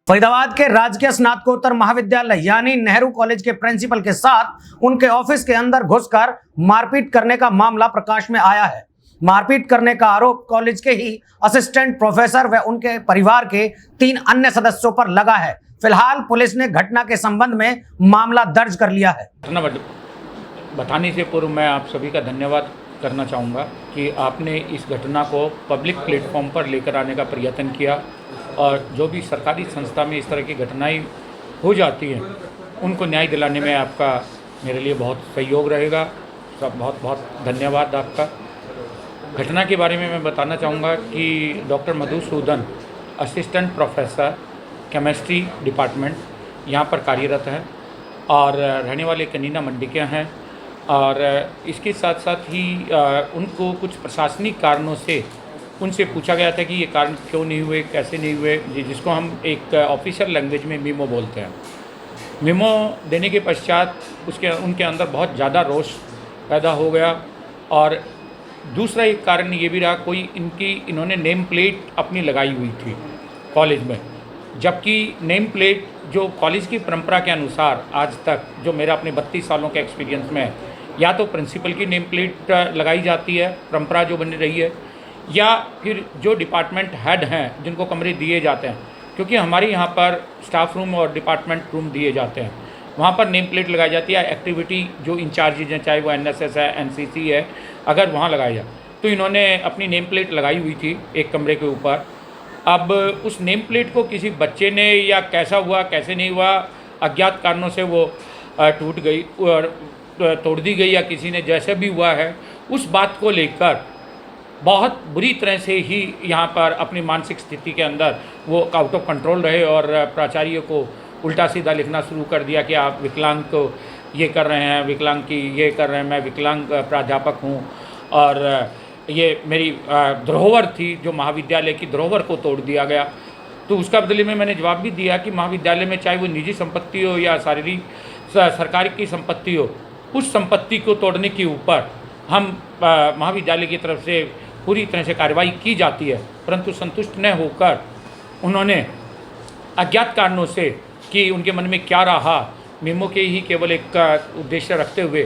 फरीदाबाद के राजकीय स्नातकोत्तर महाविद्यालय यानी नेहरू कॉलेज के प्रिंसिपल के साथ उनके ऑफिस के अंदर घुसकर मारपीट करने का मामला प्रकाश में आया है। मारपीट करने का आरोप कॉलेज के ही असिस्टेंट प्रोफेसर व उनके परिवार के 3 अन्य सदस्यों पर लगा है। फिलहाल पुलिस ने घटना के संबंध में मामला दर्ज कर लिया है। बताने से पूर्व मैं आप सभी का धन्यवाद करना चाहूँगा कि आपने इस घटना को पब्लिक प्लेटफॉर्म पर लेकर आने का प्रयत्न किया और जो भी सरकारी संस्था में इस तरह की घटनाएं हो जाती हैं उनको न्याय दिलाने में आपका मेरे लिए बहुत सहयोग रहेगा। सब बहुत बहुत धन्यवाद आपका। घटना के बारे में मैं बताना चाहूँगा कि doctor Madhusudan assistant professor chemistry department यहाँ पर कार्यरत है और रहने वाले कनीना मंडी के हैं और इसके साथ साथ ही उनको कुछ प्रशासनिक कारणों से उनसे पूछा गया था कि ये कारण क्यों नहीं हुए, कैसे नहीं हुए, जिसको हम एक ऑफिशियल लैंग्वेज में मीमो बोलते हैं। मीमो देने के पश्चात उनके अंदर बहुत ज़्यादा रोष पैदा हो गया और दूसरा एक कारण ये भी रहा, इन्होंने नेम प्लेट अपनी लगाई हुई थी कॉलेज में, जबकि नेम प्लेट जो कॉलेज की परंपरा के अनुसार आज तक जो मेरा अपने 32 सालों के एक्सपीरियंस में है, या तो प्रिंसिपल की नेम प्लेट लगाई जाती है, परंपरा जो बनी रही है, या फिर जो डिपार्टमेंट हेड हैं जिनको कमरे दिए जाते हैं, क्योंकि हमारे यहाँ पर स्टाफ रूम और डिपार्टमेंट रूम दिए जाते हैं, वहाँ पर नेम प्लेट लगाई जाती है। एक्टिविटी जो इंचार्जेज हैं, चाहे वो एनएसएस है, एनसीसी है, अगर वहाँ लगाई जाए तो इन्होंने अपनी नेम प्लेट लगाई हुई थी एक कमरे के ऊपर। अब उस नेम प्लेट को किसी बच्चे ने या कैसा हुआ कैसे नहीं हुआ, अज्ञात कारणों से वो टूट गई और तोड़ दी गई या किसी ने जैसे भी हुआ है, उस बात को लेकर बहुत बुरी तरह से ही यहाँ पर अपनी मानसिक स्थिति के अंदर वो आउट ऑफ कंट्रोल रहे और प्राचार्य को उल्टा सीधा लिखना शुरू कर दिया कि आप विकलांग को ये कर रहे हैं, विकलांग की ये कर रहे हैं, मैं विकलांग प्राध्यापक हूँ और ये मेरी धरोहर थी, जो महाविद्यालय की धरोहर को तोड़ दिया गया। तो उसका बदले में मैंने जवाब भी दिया कि महाविद्यालय में चाहे वो निजी संपत्ति हो या सरकारी की संपत्ति हो, उस संपत्ति को तोड़ने के ऊपर हम महाविद्यालय की तरफ से पूरी तरह से कार्रवाई की जाती है, परंतु संतुष्ट न होकर उन्होंने अज्ञात कारणों से कि उनके मन में क्या रहा, मेमो के ही केवल एक उद्देश्य रखते हुए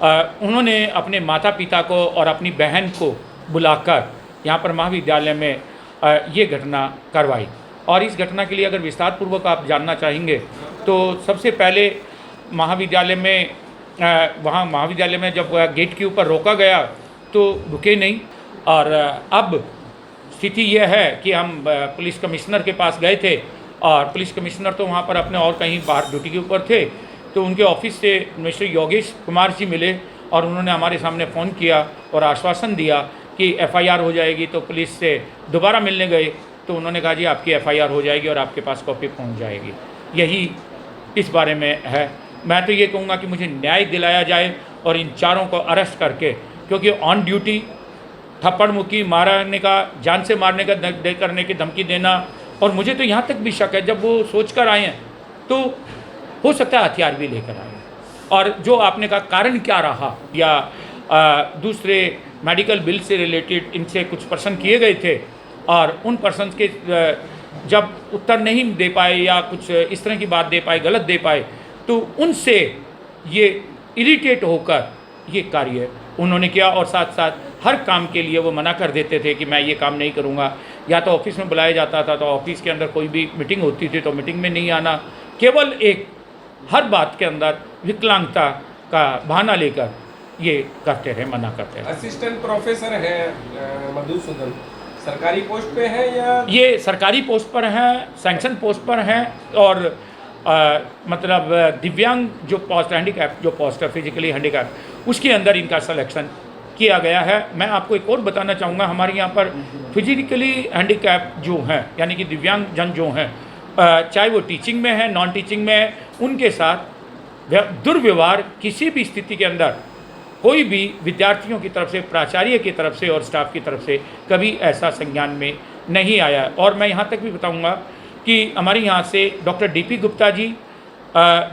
उन्होंने अपने माता पिता को और अपनी बहन को बुलाकर यहाँ पर महाविद्यालय में ये घटना करवाई। और इस घटना के लिए अगर विस्तार पूर्वक आप जानना चाहेंगे तो सबसे पहले महाविद्यालय में जब गेट के ऊपर रोका गया तो रुके नहीं और अब स्थिति यह है कि हम पुलिस कमिश्नर के पास गए थे और पुलिस कमिश्नर तो वहाँ पर अपने और कहीं बाहर ड्यूटी के ऊपर थे, तो उनके ऑफिस से मिस्टर योगेश कुमार जी मिले और उन्होंने हमारे सामने फ़ोन किया और आश्वासन दिया कि एफआईआर हो जाएगी। तो पुलिस से दोबारा मिलने गए तो उन्होंने कहा जी आपकी एफआईआर हो जाएगी और आपके पास कॉपी पहुँच जाएगी। यही इस बारे में है। मैं तो ये कहूँगा कि मुझे न्याय दिलाया जाए और इन चारों को अरेस्ट करके, क्योंकि ऑन ड्यूटी थप्पड़ मुक्की मारने का, जान से मारने का करने की धमकी देना, और मुझे तो यहाँ तक भी शक है जब वो सोच कर आए हैं तो हो सकता है हथियार भी लेकर आए। और जो आपने कहा कारण क्या रहा या दूसरे मेडिकल बिल से रिलेटेड इनसे कुछ प्रश्न किए गए थे और उन प्रश्न के जब उत्तर नहीं दे पाए या कुछ इस तरह की बात दे पाए, गलत दे पाए, तो उनसे ये इरिटेट होकर ये कार्य उन्होंने किया और साथ साथ हर काम के लिए वो मना कर देते थे कि मैं ये काम नहीं करूँगा। या तो ऑफिस में बुलाया जाता था तो ऑफिस के अंदर कोई भी मीटिंग होती थी तो मीटिंग में नहीं आना, केवल एक हर बात के अंदर विकलांगता का बहाना लेकर ये करते रहे, मना करते रहे। असिस्टेंट प्रोफेसर है मधुसूदन, सरकारी पोस्ट पे है या? ये सरकारी पोस्ट पर हैं, सैंक्शन पोस्ट पर हैं और मतलब दिव्यांग जो पोस्ट, हैंडीकैप जो पोस्ट है, फिजिकली हैंडीकैप, उसके अंदर इनका सिलेक्शन किया गया है। मैं आपको एक और बताना चाहूँगा, हमारे यहाँ पर फिजिकली हैंडीकैप जो हैं यानी कि दिव्यांग जन जो हैं, चाहे वो टीचिंग में है, नॉन टीचिंग में है, उनके साथ दुर्व्यवहार किसी भी स्थिति के अंदर कोई भी विद्यार्थियों की तरफ से, प्राचार्य की तरफ से और स्टाफ की तरफ से कभी ऐसा संज्ञान में नहीं आया। और मैं यहाँ तक भी बताऊँगा कि हमारे यहाँ से डॉक्टर डीपी गुप्ता जी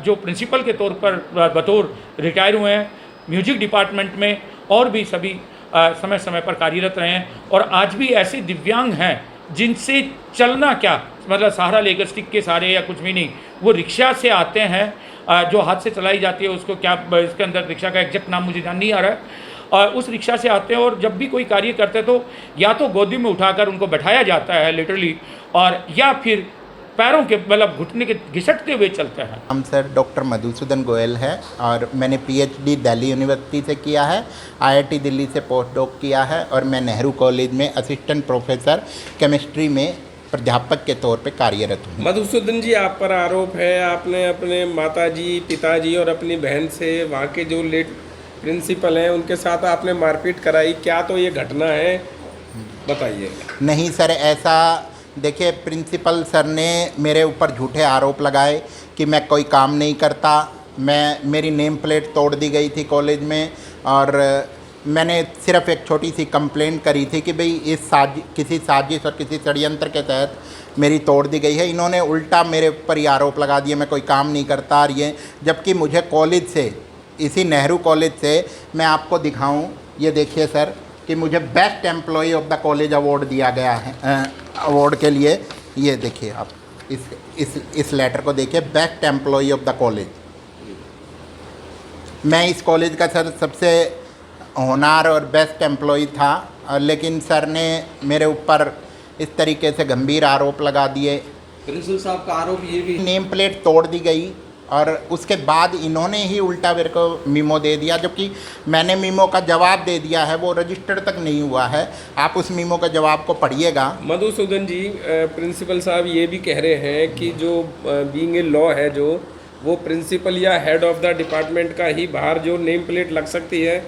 जो प्रिंसिपल के तौर पर बतौर रिटायर हुए हैं, म्यूजिक डिपार्टमेंट में और भी सभी समय समय पर कार्यरत रहे हैं और आज भी ऐसे दिव्यांग हैं जिनसे चलना क्या, मतलब सहारा लेकर स्टिक के सहारे या कुछ भी नहीं, वो रिक्शा से आते हैं, जो हाथ से चलाई जाती है उसको क्या, इसके अंदर रिक्शा का एग्जैक्ट नाम मुझे ध्यान नहीं आ रहा है, और उस रिक्शा से आते हैं और जब भी कोई कार्य करते हैं तो या तो गोदी में उठाकर उनको बैठाया जाता है लिटरली, और या फिर पैरों के मतलब घुटने के घिसटते हुए चलते हैं। हम सर डॉक्टर मधुसूदन गोयल है और मैंने पीएचडी दिल्ली यूनिवर्सिटी से किया है, आईआईटी दिल्ली से पोस्ट डॉक किया है और मैं नेहरू कॉलेज में असिस्टेंट प्रोफेसर केमिस्ट्री में प्राध्यापक के तौर पे कार्यरत हूँ। मधुसूदन जी, आप पर आरोप है आपने अपने माताजी, पिताजी और अपनी बहन से वहाँ के जो लेट प्रिंसिपल हैं उनके साथ आपने मारपीट कराई, क्या तो ये घटना है, बताइए। नहीं सर, ऐसा देखिए, प्रिंसिपल सर ने मेरे ऊपर झूठे आरोप लगाए कि मैं कोई काम नहीं करता। मेरी नेम प्लेट तोड़ दी गई थी कॉलेज में और मैंने सिर्फ एक छोटी सी कंप्लेंट करी थी कि भाई किसी साजिश और किसी षड्यंत्र के तहत मेरी तोड़ दी गई है। इन्होंने उल्टा मेरे ऊपर ही आरोप लगा दिए मैं कोई काम नहीं करता, और ये जबकि मुझे कॉलेज से, इसी नेहरू कॉलेज से, मैं आपको दिखाऊं, ये देखिए सर, कि मुझे best employee of the college award दिया गया है। अवार्ड के लिए ये देखिए आप, इस लेटर को देखिए, best employee of the college. मैं इस कॉलेज का सर सबसे होनहार और बेस्ट एम्प्लॉय था, लेकिन सर ने मेरे ऊपर इस तरीके से गंभीर आरोप लगा दिए। प्रिंसिपल साहब का आरोप ये भी, नेम प्लेट तोड़ दी गई और उसके बाद इन्होंने ही उल्टा मेरे को मीमो दे दिया, जबकि मैंने मीमो का जवाब दे दिया है, वो रजिस्टर्ड तक नहीं हुआ है। आप उस मीमो का जवाब को पढ़िएगा। मधुसूदन जी, प्रिंसिपल साहब ये भी कह रहे हैं कि जो बीइंग ए लॉ है, जो वो प्रिंसिपल या हेड ऑफ द डिपार्टमेंट का ही बाहर जो नेम प्लेट लग सकती है।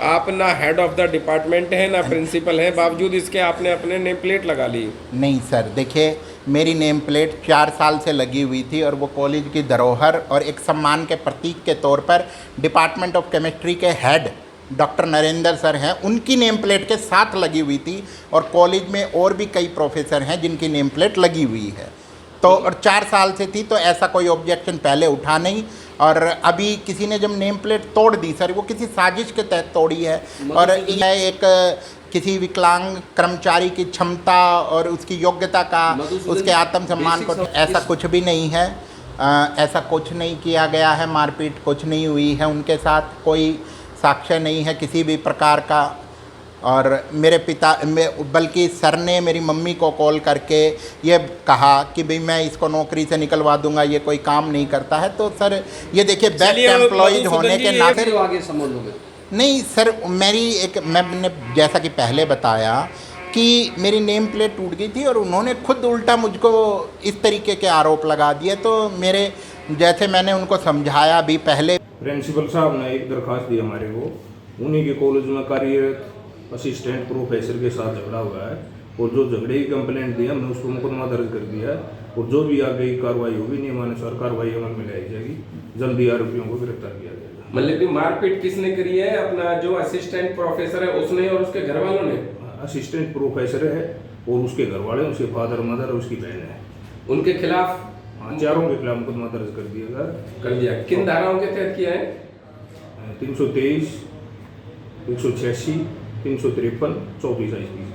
आप ना हेड ऑफ द डिपार्टमेंट है ना प्रिंसिपल है, बावजूद इसके आपने अपने नेम प्लेट लगा ली। नहीं सर, देखिए, मेरी नेम प्लेट 4 साल से लगी हुई थी और वो कॉलेज की धरोहर और एक सम्मान के प्रतीक के तौर पर डिपार्टमेंट ऑफ केमिस्ट्री के हेड डॉक्टर नरेंद्र सर हैं, उनकी नेम प्लेट के साथ लगी हुई थी, और कॉलेज में और भी कई प्रोफेसर हैं जिनकी नेम प्लेट लगी हुई है। तो और 4 साल से थी, तो ऐसा कोई ऑब्जेक्शन पहले उठा नहीं। और अभी किसी ने जब नेम प्लेट तोड़ दी सर, वो किसी साजिश के तहत तोड़ी है, और यह एक किसी विकलांग कर्मचारी की क्षमता और उसकी योग्यता का, उसके आत्मसम्मान को, ऐसा कुछ भी नहीं है। ऐसा कुछ नहीं किया गया है, मारपीट कुछ नहीं हुई है, उनके साथ कोई साक्ष्य नहीं है किसी भी प्रकार का। और मेरे पिता, बल्कि सर ने मेरी मम्मी को कॉल करके ये कहा कि भाई मैं इसको नौकरी से निकलवा दूंगा, ये कोई काम नहीं करता है। तो सर ये देखिए, बेस्ट एम्प्लॉयज होने के नाते आगे समझ लोगे। नहीं सर, मैंने जैसा कि पहले बताया कि मेरी नेम प्लेट टूट गई थी और उन्होंने खुद उल्टा मुझको इस तरीके के आरोप लगा दिए। तो मेरे जैसे मैंने उनको समझाया भी पहले। प्रिंसिपल साहब ने एक दरख्वास्त दी हमारे को, उन्हीं के कॉलेज में कार्यरत असिस्टेंट प्रोफेसर के साथ झगड़ा हुआ है, और जो झगड़े की कंप्लेंट दी हमने उसको मुकदमा दर्ज कर दिया है, और जो भी आगे कार्रवाई होगी नियमानुसार कार्रवाई अमल में लाई जाएगी। जल्दी आरोपियों को गिरफ्तार किया जाएगा। मतलब कि मारपीट किसने करी है? अपना जो असिस्टेंट प्रोफेसर है उसने और उसके घर वालों ने? असिस्टेंट प्रोफेसर है और उसके घर वाले, उसके फादर, मदर और उसकी बहन है। उनके खिलाफ? चारों के खिलाफ मुकदमा दर्ज कर दिया। किन धाराओं के तहत किया है? 323, 186, 353, 34 IPC।